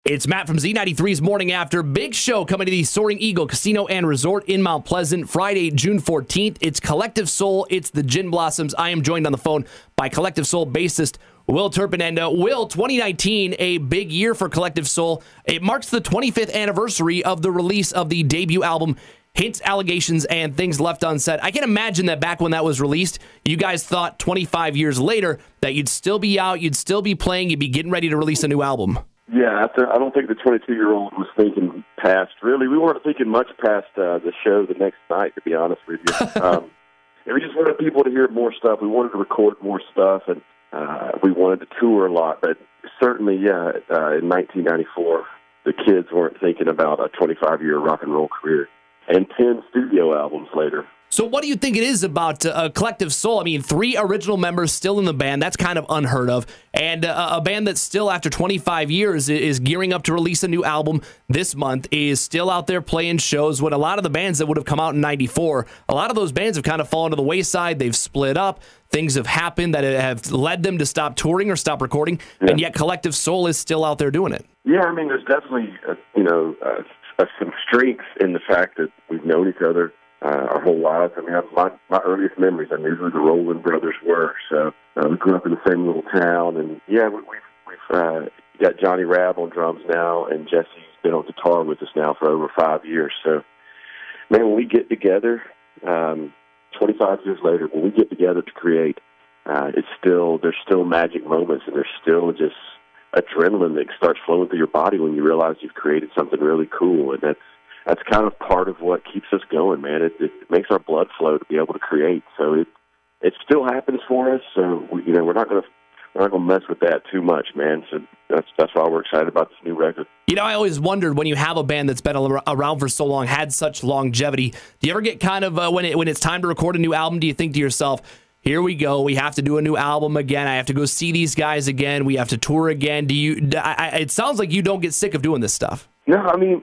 It's Matt from Z93's Morning After. Big show coming to the Soaring Eagle Casino and Resort in Mount Pleasant, Friday, June 14th. It's Collective Soul. It's the Gin Blossoms. I am joined on the phone by Collective Soul bassist Will Turpin. And Will, 2019, a big year for Collective Soul. It marks the 25th anniversary of the release of the debut album, Hints, Allegations, and Things Left Unsaid. I can imagine that back when that was released, you guys thought 25 years later that you'd still be out, you'd still be playing, you'd be getting ready to release a new album. Yeah, I don't think the 22-year-old was thinking past, really. We weren't thinking much past the show the next night, to be honest with you. And we just wanted people to hear more stuff. We wanted to record more stuff, and we wanted to tour a lot. But certainly, in 1994, the kids weren't thinking about a 25-year rock and roll career and 10 studio albums later. So what do you think it is about Collective Soul? I mean, 3 original members still in the band. That's kind of unheard of. And a band that still, after 25 years, is gearing up to release a new album this month, is still out there playing shows. When a lot of the bands that would have come out in 94, a lot of those bands have kind of fallen to the wayside. They've split up. Things have happened that have led them to stop touring or stop recording. Yeah. And yet Collective Soul is still out there doing it. Yeah, I mean, there's definitely, some strength in the fact that we've known each other our whole lives. I mean, my earliest memories, I knew who the Rowland brothers were. So we grew up in the same little town, and yeah, we've got Johnny Rabb on drums now, and Jesse's been on guitar with us now for over 5 years. So, man, when we get together, 25 years later, when we get together to create, there's still magic moments, and there's still just adrenaline that starts flowing through your body when you realize you've created something really cool, and that's kind of part of what keeps us going, man. It makes our blood flow to be able to create. So it still happens for us. So we're not gonna mess with that too much, man. So that's why we're excited about this new record. You know, I always wondered, when you have a band that's been around for so long, had such longevity, do you ever get kind of when it's time to record a new album? Do you think to yourself, here we go, we have to do a new album again, I have to go see these guys again, we have to tour again? It sounds like you don't get sick of doing this stuff. No, I mean,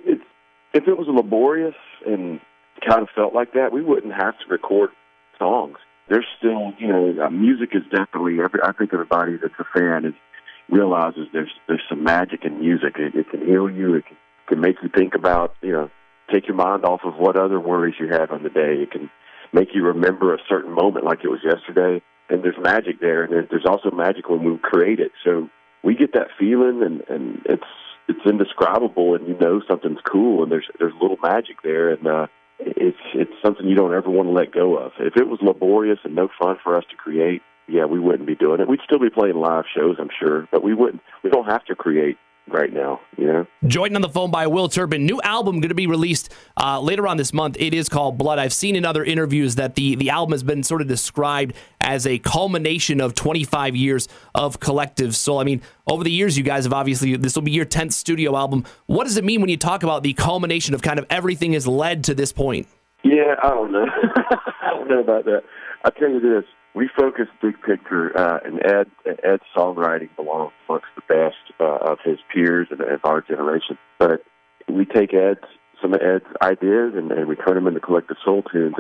if it was laborious and kind of felt like that, we wouldn't have to record songs. There's still, music is definitely, I think everybody that's a fan realizes there's some magic in music. It can heal you. It can make you think about, take your mind off of what other worries you have on the day. It can make you remember a certain moment like it was yesterday. And there's magic there. And there's also magic when we create it. So we get that feeling, and it's indescribable, and something's cool, and there's a little magic there, and it's something you don't ever want to let go of. If it was laborious and no fun for us to create, yeah, we wouldn't be doing it. We'd still be playing live shows, I'm sure, but we don't have to create right now, Joined on the phone by Will Turpin. New album going to be released later on this month. It is called Blood. I've seen in other interviews that the album has been sort of described as a culmination of 25 years of Collective Soul. I mean, over the years, you guys have obviously, this will be your 10th studio album. What does it mean when you talk about the culmination of kind of everything has led to this point? Yeah, I don't know. I don't know about that. I'll tell you this. We focus big picture, and Ed's songwriting belongs amongst the best of his peers and of our generation. But we take some of Ed's ideas and we turn them into Collective Soul tunes.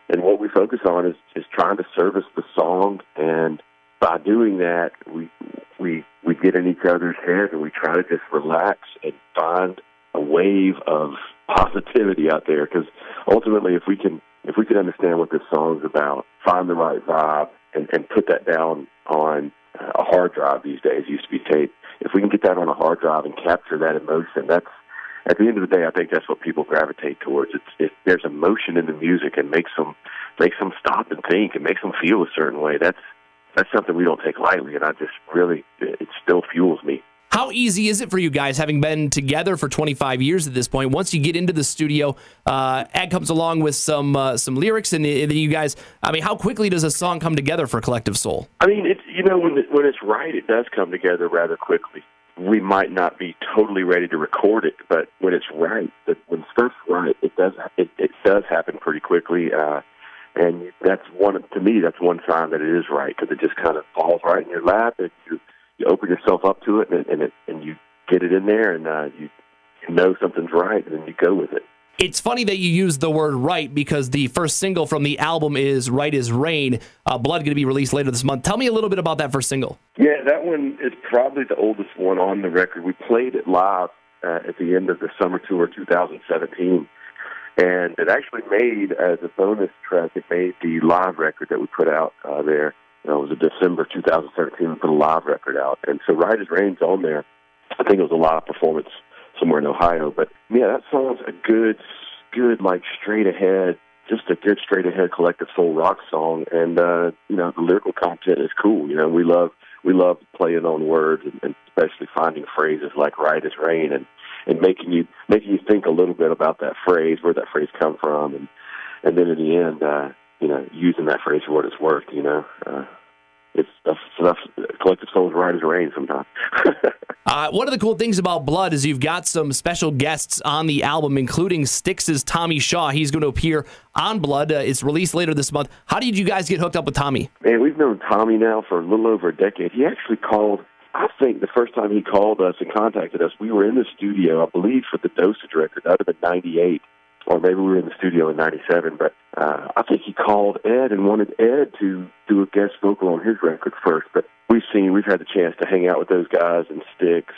And what we focus on is trying to service the song. And by doing that, we get in each other's heads, and we try to just relax and find a wave of positivity out there. Because ultimately, if we can understand what this song's about, find the right vibe, and put that down on a hard drive these days, used to be tape. If we can get that on a hard drive and capture that emotion, that's, at the end of the day, I think that's what people gravitate towards. If there's emotion in the music and makes them stop and think and makes them feel a certain way, that's something we don't take lightly, and it still fuels me. How easy is it for you guys, having been together for 25 years at this point? Once you get into the studio, Ed comes along with some lyrics, and then you guys, I mean, how quickly does a song come together for Collective Soul? I mean, it's when it's right, it does come together rather quickly. We might not be totally ready to record it, but when it's right, when stuff's right, it does happen pretty quickly. And that's one sign that it is right, because it just kind of falls right in your lap, and you open yourself up to it, and you get it in there, and you know something's right, and then you go with it. It's funny that you use the word right because the first single from the album is Right as Rain. Blood going to be released later this month. Tell me a little bit about that first single. Yeah, that one is probably the oldest one on the record. We played it live at the end of the summer tour 2017, and it actually made, as a bonus track, it made the live record that we put out there. It was in December 2013, we put a live record out, and so Right as Rain's on there. I think it was a live performance somewhere in Ohio, but yeah, that song's a good, like straight ahead, just a good straight ahead collective soul rock song, and the lyrical content is cool. We love playing on words, and especially finding phrases like "right as rain" and making you think a little bit about that phrase, where that phrase come from, and then in the end, using that phrase for what it's worth. It's stuff. Collective soul's right as rain sometimes. One of the cool things about Blood is you've got some special guests on the album, including Styx's Tommy Shaw. He's going to appear on Blood. It's released later this month. How did you guys get hooked up with Tommy? Man, we've known Tommy now for a little over a decade. He actually called, I think the first time he called us and contacted us, we were in the studio, I believe, for the Dosage record. That would have been 98, or maybe we were in the studio in 97. But I think he called Ed and wanted Ed to do a guest vocal on his record first. But we've had the chance to hang out with those guys and Styx,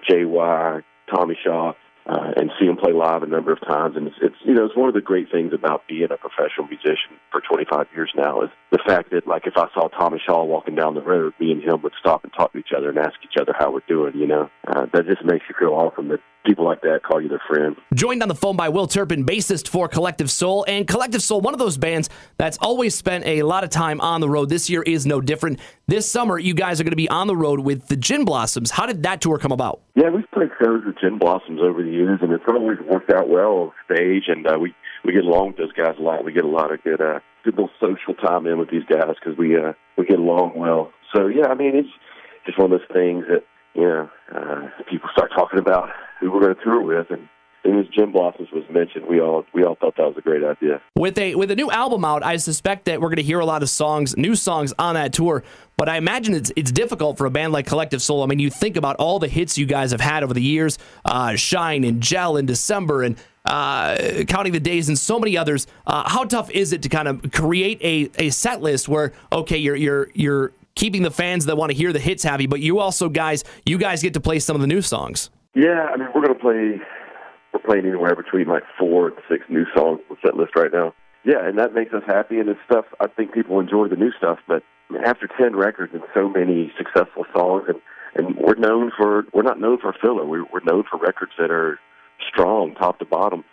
JY, Tommy Shaw, and see them play live a number of times. And it's one of the great things about being a professional musician for 25 years now is the fact that, like, if I saw Tommy Shaw walking down the road, me and him would stop and talk to each other and ask each other how we're doing. That just makes you feel awesome that people like that call you their friend. Joined on the phone by Will Turpin, bassist for Collective Soul. And Collective Soul, one of those bands that's always spent a lot of time on the road. This year is no different. This summer, you guys are going to be on the road with the Gin Blossoms. How did that tour come about? Yeah, we've played shows with Gin Blossoms over the years, and it's always worked out well on stage, and we get along with those guys a lot. We get a lot of good little social time in with these guys because we get along well. So, yeah, I mean, it's just one of those things that, people start talking about who we're going to tour with, and as Gin Blossoms was mentioned, we all thought that was a great idea. With a new album out, I suspect that we're going to hear a lot of new songs on that tour. But I imagine it's difficult for a band like Collective Soul. I mean, you think about all the hits you guys have had over the years, Shine and Gel in December, and Counting the Days, and so many others. How tough is it to kind of create a set list where, okay, you're keeping the fans that want to hear the hits happy, but you guys get to play some of the new songs? Yeah, I mean, we're playing anywhere between like 4 and 6 new songs on the set list right now. Yeah, and that makes us happy, and it's stuff, I think people enjoy the new stuff, but after 10 records and so many successful songs, and we're not known for filler. We're known for records that are strong, top to bottom.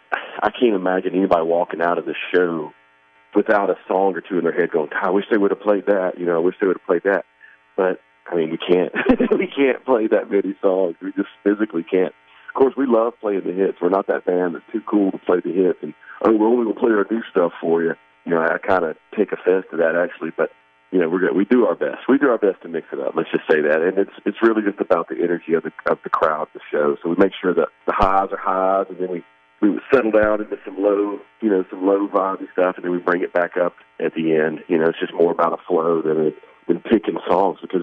I can't imagine anybody walking out of the show without a song or two in their head going, I wish they would have played that, I wish they would have played that. But, I mean, we can't. We can't play that many songs. We just physically can't. Of course, we love playing the hits. We're not that band that's too cool to play the hits. And, we're only going to play our new stuff for you. I kind of take offense to that, actually. But, we do our best. We do our best to mix it up. Let's just say that. And it's really just about the energy of the crowd, the show. So we make sure that the highs are highs, and then we would settle down into some low vibey stuff, and then we bring it back up at the end. It's just more about a flow than picking songs, because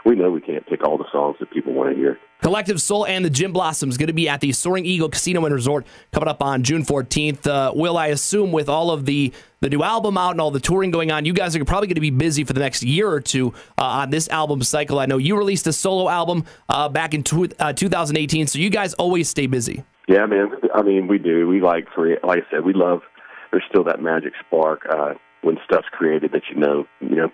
we know we can't pick all the songs that people want to hear. Collective Soul and the Gin Blossoms going to be at the Soaring Eagle Casino and Resort coming up on June 14th. Will, I assume with all of the new album out and all the touring going on, you guys are probably going to be busy for the next year or two on this album cycle. I know you released a solo album back in 2018, so you guys always stay busy. Yeah, man. I mean, we do. We like I said, we love. There's still that magic spark when stuff's created that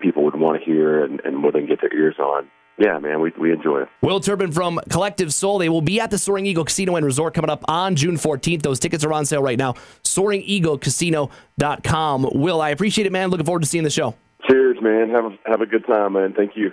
people would want to hear and more than get their ears on. Yeah, man, we enjoy it. Will Turpin from Collective Soul. They will be at the Soaring Eagle Casino and Resort coming up on June 14th. Those tickets are on sale right now. SoaringEagleCasino.com. Will, I appreciate it, man. Looking forward to seeing the show. Cheers, man. Have a good time, man. Thank you.